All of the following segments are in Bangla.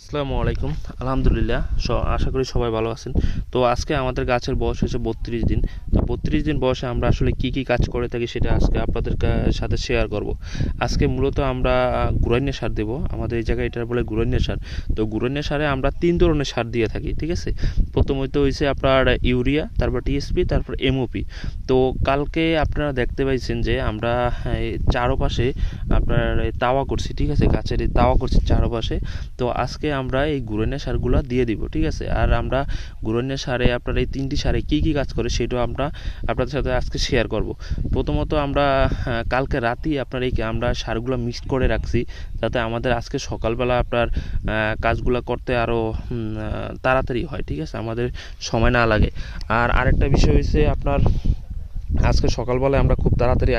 আসসালামু আলাইকুম। আলহামদুলিল্লাহ, আশা করি সবাই ভালো আছেন। তো আজকে আমাদের গাছের বয়স হয়েছে 32 দিন। তো 32 দিন বয়সে আমরা আসলে কি কি কাজ করে থাকি সেটা আজকে আপনাদের সাথে শেয়ার করব। আজকে মূলত আমরা গুরাইনের সার দেব। আমাদের এই জায়গায় এটা বলে গুরাইনের সার। তো গুরাইনের সারে আমরা 3 ধরনের সার দিয়ে থাকি, ঠিক আছে। প্রথমত হয়েছে আপনার ইউরিয়া, তারপর টিএসপি, তারপর এমওপি। তো কালকে আপনারা দেখতে পাইছেন যে আমরা চারপাশে আপনার তাওয়া করছি, ঠিক আছে, গাছের তাওয়া করছি চারপাশে। তো আজকে আমরা এই গুরাইনের সারগুলো দিয়ে দিব, ঠিক আছে। আর আমরা গুরাইনের সারে আপনার এই 3টি সারে কি কি কাজ করে সেটাও আমরা আপনাদের সাথে আজকে শেয়ার করব। প্রথমত আমরা কালকে রাতেই আপনার এই আমরা সারগুলো মিক্সড করে রাখছি, যাতে আমাদের আজকে সকালবেলা আপনার কাজগুলো করতে আরও তাড়াতাড়ি হয়, ঠিক আছে, আমাদের সময় না লাগে। আর আরেকটা বিষয় হচ্ছে আপনার আজকে সকালবেলায় আমরা খুব তাড়াতাড়ি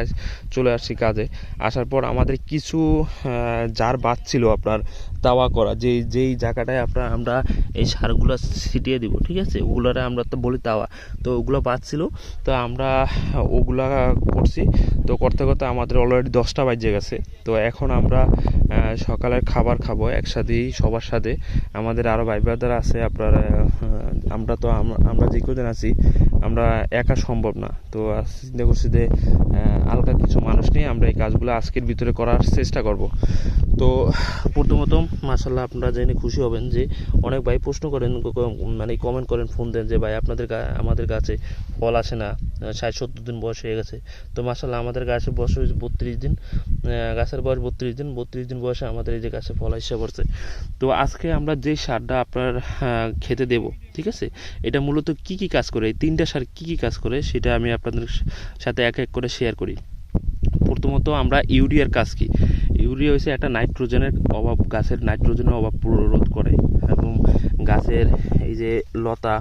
চলে আসছি কাজে। আসার পর আমাদের কিছু জার বাদ ছিল আপনার তাওয়া করা, যেই জায়গাটায় আমরা এই সারগুলো ছিটিয়ে দিব, ঠিক আছে, ওগুলারে আমরা তো বলি তাওয়া। তো ওগুলো বাদ ছিল, তো আমরা ওগুলা করছি। তো করতে করতে আমাদের অলরেডি 10টা বাজে গেছে। তো এখন আমরা সকালের খাবার খাবো একসাথেই সবার সাথে। আমাদের আরও ভাই ব্রাদার আছে আপনার, আমরা যে কজন আছি আমরা একা সম্ভব না। তো চিন্তা করছি যে হালকা কিছু মানুষ নিয়ে আমরা এই কাজগুলো আজকের ভিতরে করার চেষ্টা করব। তো প্রথমত মাশাআল্লাহ আপনারা জেনে খুশি হবেন যে অনেক ভাই প্রশ্ন করেন, মানে কমেন্ট করেন, ফোন দেন যে ভাই আমাদের গাছে ফল আসে না, 60-70 দিন বয়স হয়ে গেছে। তো মাশাআল্লাহ আমাদের গাছের বয়স হয়েছে 32 দিন, গাছের বয়স 32 দিন বয়সে আমাদের এই যে গাছে ফল এসে পড়ছে। তো আজকে আমরা যে সারটা আপনার খেতে দেব, ঠিক আছে, এটা মূলত কি কি কাজ করে, এই 3টা সার কি কি কাজ করে সেটা আমি আপনাদের সাথে এক এক করে শেয়ার করি। প্রথমত আমরা ইউরিয়ার কাজ কি। ইউরিয়া হচ্ছে একটা নাইট্রোজেনের অভাব, গাছের নাইট্রোজেনের অভাব রোধ করে এবং গাছের এই যে লতা,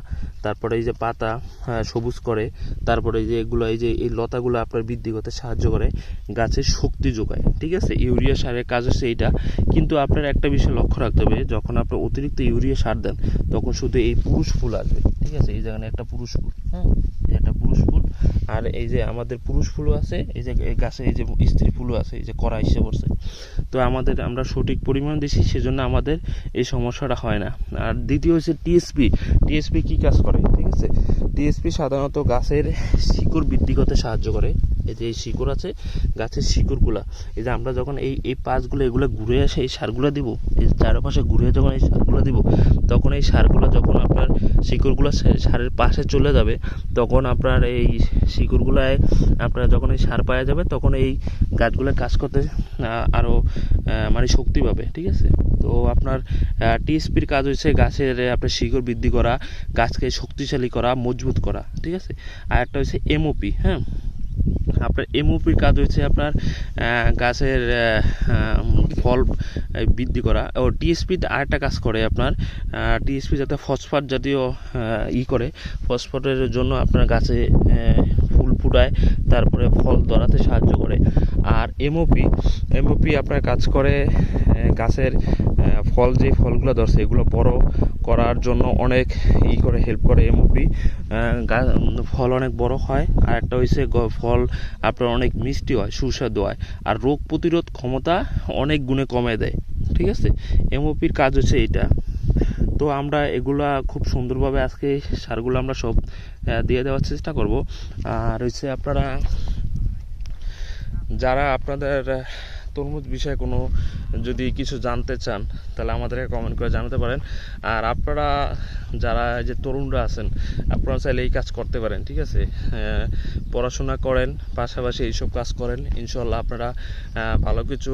তারপরে এই যে পাতা সবুজ করে, তারপরে এই যে এই লতাগুলো আপনার বৃদ্ধি করতে সাহায্য করে, গাছের শক্তি যোগায়, ঠিক আছে। ইউরিয়া সারের কাজ হচ্ছে এইটা। কিন্তু আপনার একটা বিষয় লক্ষ্য রাখতে হবে, যখন আপনি অতিরিক্ত ইউরিয়া সার দেন তখন শুধু এই পুরুষ ফুল আসবে, ঠিক আছে। এই জায়গায় একটা পুরুষ ফুল, হ্যাঁ, একটা পুরুষ ফুল। আর এই যে আমাদের পুরুষ ফুলও আছে, এই যে গাছে এই যে স্ত্রী ফুলও আছে, এই যে কড়া এসে পড়ছে। তো আমরা সঠিক পরিমাণ দিছি, সেজন্য আমাদের এই সমস্যাটা হয় না। আর দ্বিতীয় হচ্ছে টিএসপি। টিএসপি কি কাজ করে, ঠিক আছে। টিএসপি সাধারণত গাছের শিকড় বৃদ্ধি করতে সাহায্য করে। এই যে এই শিকড় আছে, গাছের শিকড়গুলা, এই যে আমরা যখন এই পাঁচগুলো এগুলো ঘুরে আসে এই সারগুলো দিব, এই চারপাশে ঘুরে যখন এই সারগুলো দিব, তখন এই সারগুলো যখন আপনার শিকড়গুলো সারের পাশে চলে যাবে, তখন আপনার এই শিকড়গুলায় আপনার যখন এই সার পাওয়া যাবে, তখন এই গাছগুলো কাজ করতে আরও মানে শক্তি পাবে, ঠিক আছে। তো আপনার টিএসপির কাজ হচ্ছে গাছের আপনার শিকড় বৃদ্ধি করা, গাছকে শক্তিশালী করা, মজবুত করা, ঠিক আছে। আর একটা হচ্ছে এমওপি, হ্যাঁ, আপনার এমওপির কাজ হচ্ছে আপনার গাছের ফল বৃদ্ধি করা। ও টিএসপি আরেকটা কাজ করে আপনার, টিএসপি যাতে ফসফেট জাতীয় করে, ফসফেটের জন্য আপনার গাছে ফুল ফুটায়, তারপরে ফল ধরাতে সাহায্য করে। আর এমওপি আপনার কাজ করে গাছের যে ফলগুলো ধরছে এগুলো বড় করার জন্য অনেক হেল্প করে এমওপি। ফল অনেক বড় হয়। আর একটা হচ্ছে ফল আপনার অনেক মিষ্টি হয়, সুস্বাদু হয়, আর রোগ প্রতিরোধ ক্ষমতা অনেক গুণে কমে দেয়, ঠিক আছে। এমওপির কাজ হচ্ছে এইটা। তো আমরা এগুলা খুব সুন্দরভাবে আজকে সারগুলো আমরা সব দিয়ে দেওয়ার চেষ্টা করব। আর হচ্ছে আপনারা যারা আপনাদের তরমুজ বিষয়ে কোনো যদি কিছু জানতে চান, তাহলে আমাদেরকে কমেন্ট করে জানাতে পারেন। আর আপনারা যারা যে তরুণরা আছেন, আপনারা চাইলে এই কাজ করতে পারেন, ঠিক আছে। পড়াশোনা করেন, পাশাপাশি এইসব কাজ করেন, ইনশাল্লাহ আপনারা ভালো কিছু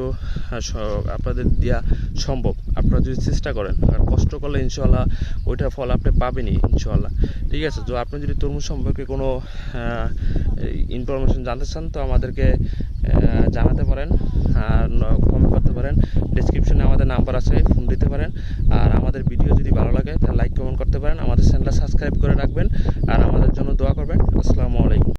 আপনাদের দেওয়া সম্ভব, আপনারা যদি চেষ্টা করেন। আর কষ্ট করলে ইনশাল্লাহ ওইটার ফল আপনি পাবেনই ইনশাল্লাহ, ঠিক আছে। তো আপনি যদি তরমুজ সম্পর্কে কোনো ইনফরমেশন জানতে চান, তো আমাদেরকে জানাতে পারেন, আর কমেন্ট করতে পারেন। ডেসক্রিপশনে আমাদের নাম্বার আছে, ফোন দিতে পারেন। আর আমাদের ভিডিও যদি ভালো লাগে তাহলে লাইক কমেন্ট করতে পারেন, আমাদের চ্যানেলটা সাবস্ক্রাইব করে রাখবেন, আর আমাদের জন্য দোয়া করবেন। আসসালামু আলাইকুম।